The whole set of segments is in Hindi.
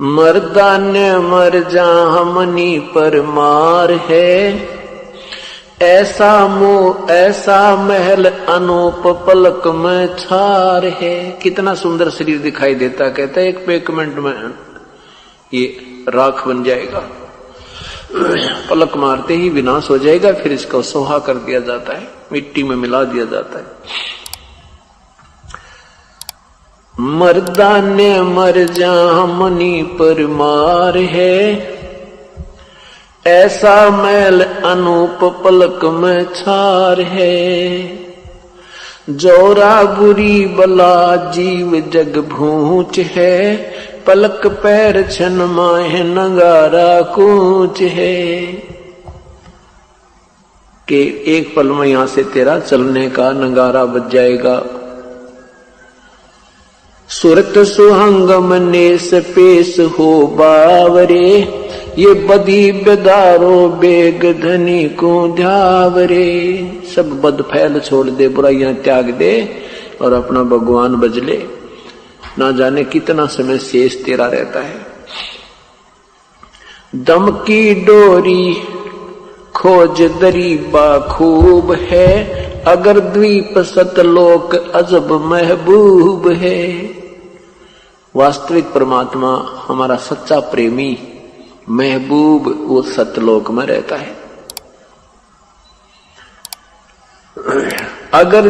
मर्दाने मर जा हमनी पर मार है, ऐसा मोह ऐसा महल अनूप पलक में छार है। कितना सुंदर शरीर दिखाई देता, कहता है एक पे एक मिनट में ये राख बन जाएगा, पलक मारते ही विनाश हो जाएगा, फिर इसका सोहा कर दिया जाता है, मिट्टी में मिला दिया जाता है। मर्दाने मर जा हमनी पर मार है, ऐसा मैल अनूप पलक में छार है। जोरा बुरी बला जीव जग भूच है, पलक पैर छन माहे नगारा कूच है। कि एक पल में यहां से तेरा चलने का नगारा बज जाएगा। सुरत सुहंगम नेस पेश हो बावरे, ये बदी बेदारो बेग धनी को ध्यावरे। सब बद फैल छोड़ दे, बुराइयां त्याग दे और अपना भगवान बज ले। ना जाने कितना समय शेष तेरा रहता है। दम की डोरी खोज दरीबा खूब है, अगर द्वीप सतलोक अजब महबूब है। वास्तविक परमात्मा हमारा सच्चा प्रेमी महबूब वो सतलोक में रहता है। अगर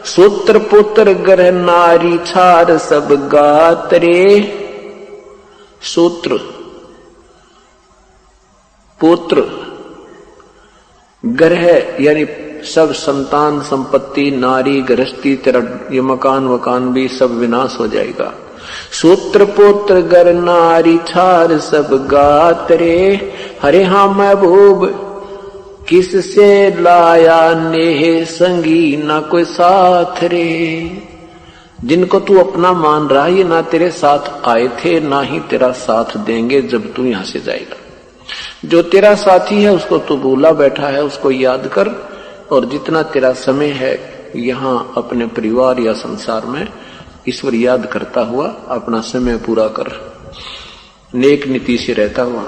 सूत्र पुत्र ग्रह नारी छार सब गातरे। सूत्र पुत्र ग्रह यानी सब संतान संपत्ति नारी गृहस्थी तेरा ये मकान वकान भी सब विनाश हो जाएगा। सूत्र पुत्र गर नारी छार सब गातरे। हरे हाँ महबूब किससे लाया नेह संगी, ना कोई साथ रे। जिनको तू अपना मान रहा ये ना तेरे साथ आए थे, ना ही तेरा साथ देंगे जब तू यहां से जाएगा। जो तेरा साथी है उसको तू भूला बैठा है, उसको याद कर। और जितना तेरा समय है यहाँ अपने परिवार या संसार में ईश्वर याद करता हुआ अपना समय पूरा कर, नेक नीति से रहता हुआ।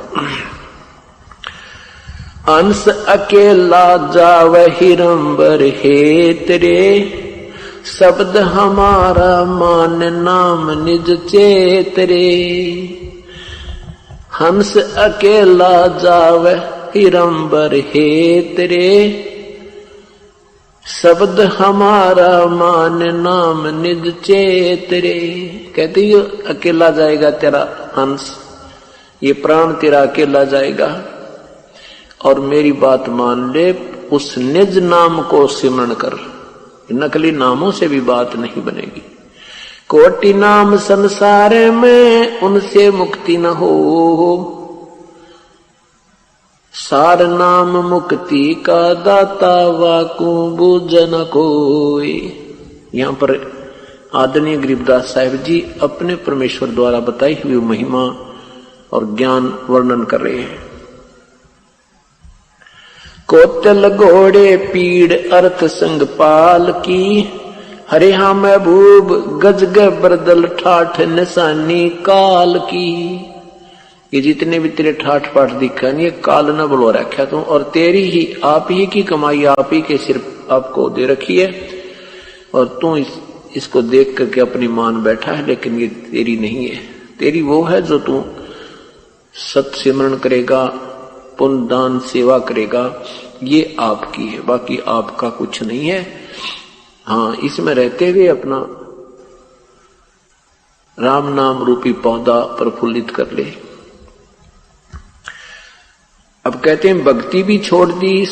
अंश अकेला जाव हिरंबर हेतरे, शब्द हमारा मान नाम निज चेतरे। हंस अकेला जाव हिरंबर हेतरे, शब्द हमारा मान नाम निज चेतरे। कहती है अकेला जाएगा तेरा हंस, ये प्राण तेरा अकेला जाएगा और मेरी बात मान ले, उस निज नाम को सिमरण कर। नकली नामों से भी बात नहीं बनेगी। कोटि नाम संसार में उनसे मुक्ति न हो, सार नाम मुक्ति का दाता वाकू बूझन कोई। यहाँ पर आदरणीय गरीबदास साहिब जी अपने परमेश्वर द्वारा बताई हुई महिमा और ज्ञान वर्णन कर रहे हैं। कोतल घोड़े पीड़ अर्थ संग पाल की, हरे हाँ महबूब गजग बरदल ठाठ निशानी काल की। ये जितने भी तेरे ठाठ पाठ दिखा नहीं, ये काल न बुलवा रखा तू, और तेरी ही आप ही की कमाई आप ही के सिर आपको दे रखी है और तू इसको देख करके अपनी मान बैठा है, लेकिन ये तेरी नहीं है। तेरी वो है जो तू सत सिमरण करेगा, पुण्य दान सेवा करेगा, ये आपकी है, बाकी आपका कुछ नहीं है। हाँ, इसमें रहते हुए अपना राम नाम रूपी पौधा प्रफुल्लित कर ले। अब कहते हैं भक्ति भी छोड़ दी,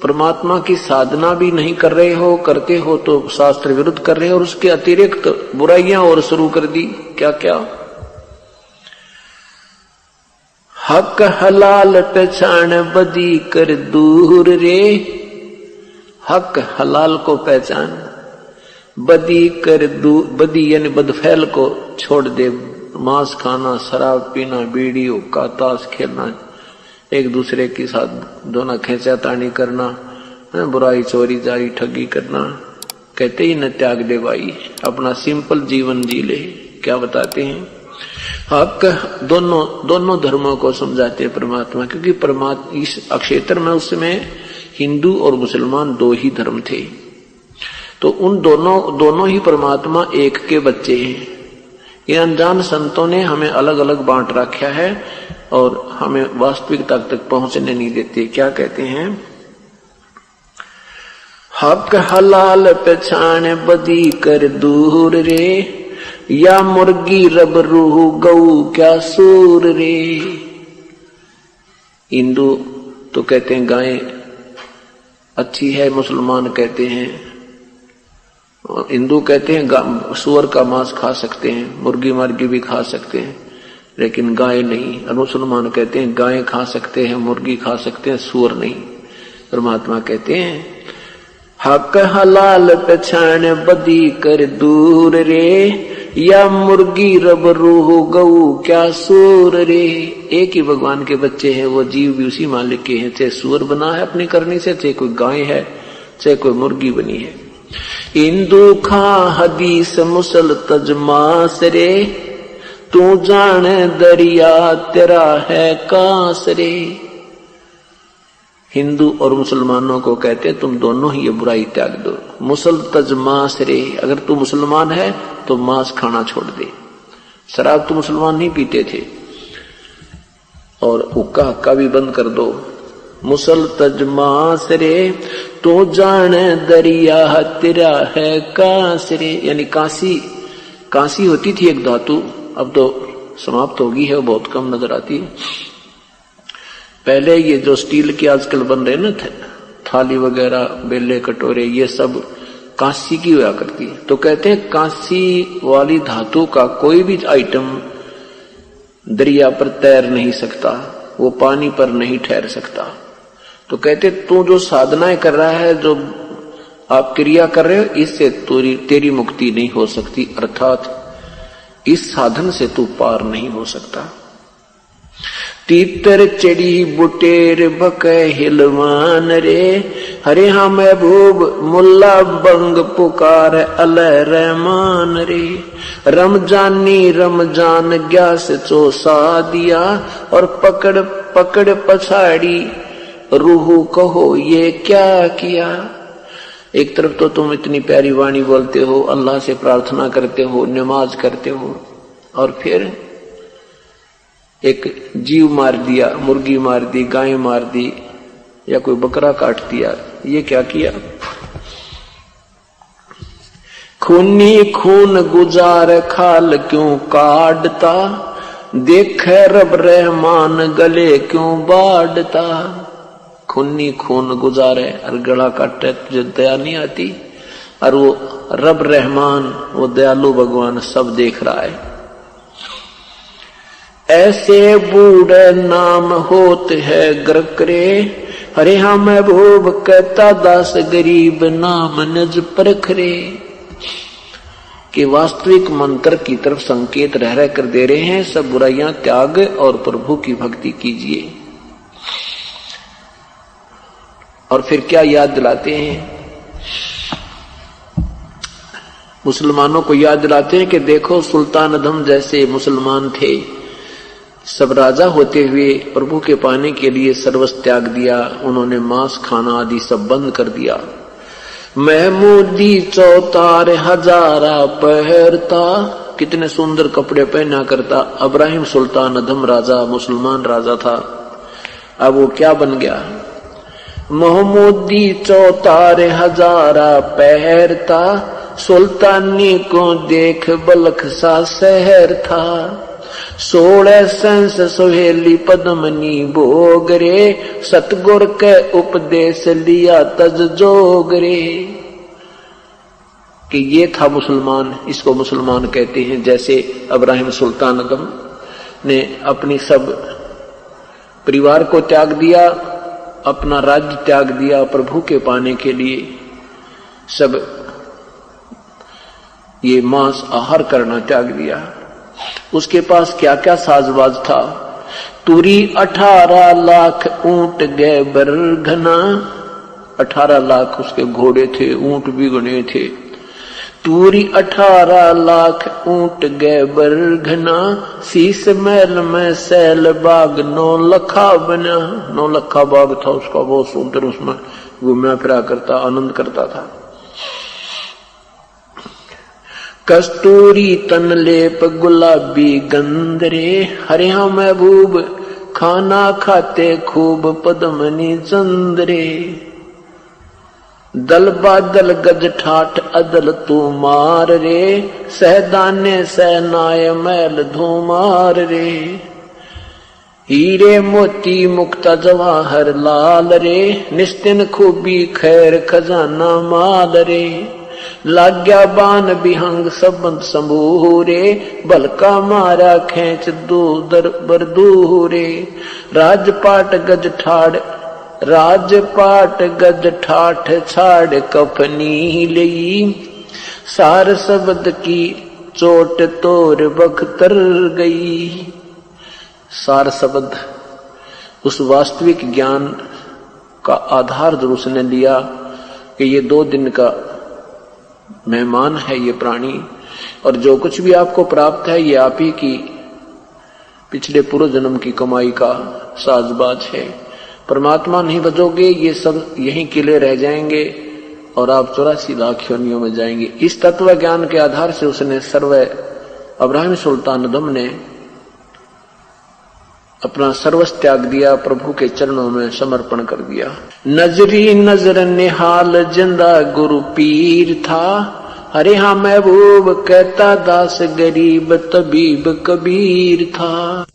परमात्मा की साधना भी नहीं कर रहे हो, करते हो तो शास्त्र विरुद्ध कर रहे हो, और उसके अतिरिक्त बुराइयां और शुरू कर दी। क्या क्या? हक हलाल पहचान बदी कर दूर रे। हक हलाल को पहचान, बदी कर दूर। बदी यानी बदफैल को छोड़ दे, मांस खाना, शराब पीना, बीड़ी हुक्का, ताश खेलना, एक दूसरे के साथ दोनों खेचातानी करना, बुराई चोरी जारी ठगी करना। कहते ही न त्याग दे भाई, अपना सिंपल जीवन जी ले। क्या बताते हैं? हक दोनों धर्मों को समझाते हैं परमात्मा, क्योंकि परमात्मा इस क्षेत्र में उस समय हिंदू और मुसलमान दो ही धर्म थे, तो उन दोनों ही परमात्मा एक के बच्चे हैं। ये अनजान संतों ने हमें अलग अलग बांट रखा है और हमें वास्तविकता तक पहुंचने नहीं देते। क्या कहते हैं? हक हलाल पहचान बदी कर दूर रे, या मुर्गी रब रूह गऊ क्या सूर रे। हिंदू तो कहते हैं गाय अच्छी है, मुसलमान कहते हैं, हिंदू कहते हैं सूअर का मांस खा सकते हैं, मुर्गी मार्गी भी खा सकते हैं, लेकिन गाय नहीं। और मुसलमान कहते हैं गाय खा सकते हैं, मुर्गी खा सकते हैं, सूअर नहीं। परमात्मा कहते हैं हक हलाल पहचान बदी कर दूर रे, या मुर्गी रब रूह गऊ क्या सूर रे। एक ही भगवान के बच्चे हैं, वो जीव भी उसी मालिक के हैं, चाहे सूअर बना है अपनी करनी से, चाहे कोई गाय है, चाहे कोई मुर्गी बनी है। हिंदू खा हदीस मुसल तजमास रे, तू जाने दरिया तेरा है कांस रे। हिंदू और मुसलमानों को कहते हैं तुम दोनों ही ये बुराई त्याग दो। मुसल तज मांस रे, अगर तू मुसलमान है तो मांस खाना छोड़ दे। शराब तो मुसलमान नहीं पीते थे, और हुक्का हक्का भी बंद कर दो। मुसल तज मांस रे, तू जाने दरिया तेरा है कांस रे। यानी कांसी होती थी एक धातु, अब तो समाप्त होगी है, बहुत कम नजर आती है। पहले ये जो स्टील के आजकल बन रहे ना थाली वगैरह, बेले कटोरे, ये सब कांसी की हुआ करती है। तो कहते हैं कांसी वाली धातु का कोई भी आइटम दरिया पर तैर नहीं सकता, वो पानी पर नहीं ठहर सकता। तो कहते तू जो साधनाएं कर रहा है, जो आप क्रिया कर रहे हो, इससे तेरी मुक्ति नहीं हो सकती, अर्थात इस साधन से तू पार नहीं हो सकता। तीतर चढ़ी बुटेर बक हिलवान रे, हरे हाँ महबूब मुल्ला बंग पुकार अल रहमान रे। रमजान ग्यास चोसा दिया, और पकड़ पकड़ पछाड़ी रूह कहो ये क्या किया। एक तरफ तो तुम इतनी प्यारी वाणी बोलते हो, अल्लाह से प्रार्थना करते हो, नमाज करते हो, और फिर एक जीव मार दिया, मुर्गी मार दी, गाय मार दी, या कोई बकरा काट दिया। ये क्या किया? खूनी खून गुजार खाल क्यों काटता, देख रब रहमान गले क्यों बाढ़ता। खूनी खून गुजारे और गला काटे, तुझे दया नहीं आती? और वो रब रहमान, वो दयालु भगवान सब देख रहा है। ऐसे बूढ़े नाम होत है ग्रकरे, हरे हाँ महबूब कहता दास गरीब नाम नज परखरे। कि वास्तविक मंत्र की तरफ संकेत रह कर दे रहे हैं, सब बुराइयां त्याग और प्रभु की भक्ति कीजिए। और फिर क्या याद दिलाते हैं? मुसलमानों को याद दिलाते हैं कि देखो सुल्तान अदम जैसे मुसलमान थे, सब राजा होते हुए प्रभु के पाने के लिए सर्वस्व त्याग दिया, उन्होंने मांस खाना आदि सब बंद कर दिया। महमूदी चौतार हजारा पहरता, कितने सुंदर कपड़े पहना करता। इब्राहिम सुल्तान अदम राजा, मुसलमान राजा था, अब वो क्या बन गया? महमूदी चौतार हजारा पहरता, सुल्तानी को देख बलख सा शहर था। 16 संस सोहेली पद्मनी भोगरे, सतगुर के उपदेश लिया तज जोगरे। कि ये था मुसलमान, इसको मुसलमान कहते हैं। जैसे इब्राहिम सुल्तान अदम ने अपनी सब परिवार को त्याग दिया, अपना राज्य त्याग दिया प्रभु के पाने के लिए, सब ये मांस आहार करना त्याग दिया। उसके पास क्या क्या साजबाज था? तुरी 18 लाख ऊंट गए बरघना, 18 लाख उसके घोड़े थे, ऊंट भी गणे थे। तूरी 18 लाख ऊंट गए बरघना, शीश महल में सैल बाग 9 लखा बना। 9 लखा बाग था उसका, वो सुंदर, उसमें घूमना फिरा करता, आनंद करता था। कस्तूरी तन लेप गुलाबी गंधरे, हरिया महबूब खाना खाते खूब पद्मनी चंद्रे। दल बादल गज ठाठ अदल तू मार रे, सहदाने सहनाय मैल धूमार रे। हीरे मोती मुक्ता जवाहर लाल रे, निस्तिन खूबी खैर खजाना माल रे। लाग्या बान बिहंग सबंत संभूरे, बलका मारा खेच दो दर बरदूरे। राजपाट गज ठाड़ राजपाट गज ठाठ छाड़ कफनी लई, सार शब्द की चोट तोर बख्तर गई। सार शब्द उस वास्तविक ज्ञान का आधार जो उसने लिया कि ये 2 दिन का मेहमान है ये प्राणी, और जो कुछ भी आपको प्राप्त है ये आप ही की पिछले पूर्व जन्म की कमाई का साजबाज है। परमात्मा नहीं बचोगे, ये सब यहीं किले रह जाएंगे और आप 84 लाख योनियों में जाएंगे। इस तत्व ज्ञान के आधार से उसने अब्राहिम सुल्तान दम ने अपना सर्वस्व त्याग दिया, प्रभु के चरणों में समर्पण कर दिया। नजरी नजर निहाल जिंदा गुरु पीर था, अरे हाँ महबूब कहता दास गरीब तबीब कबीर था।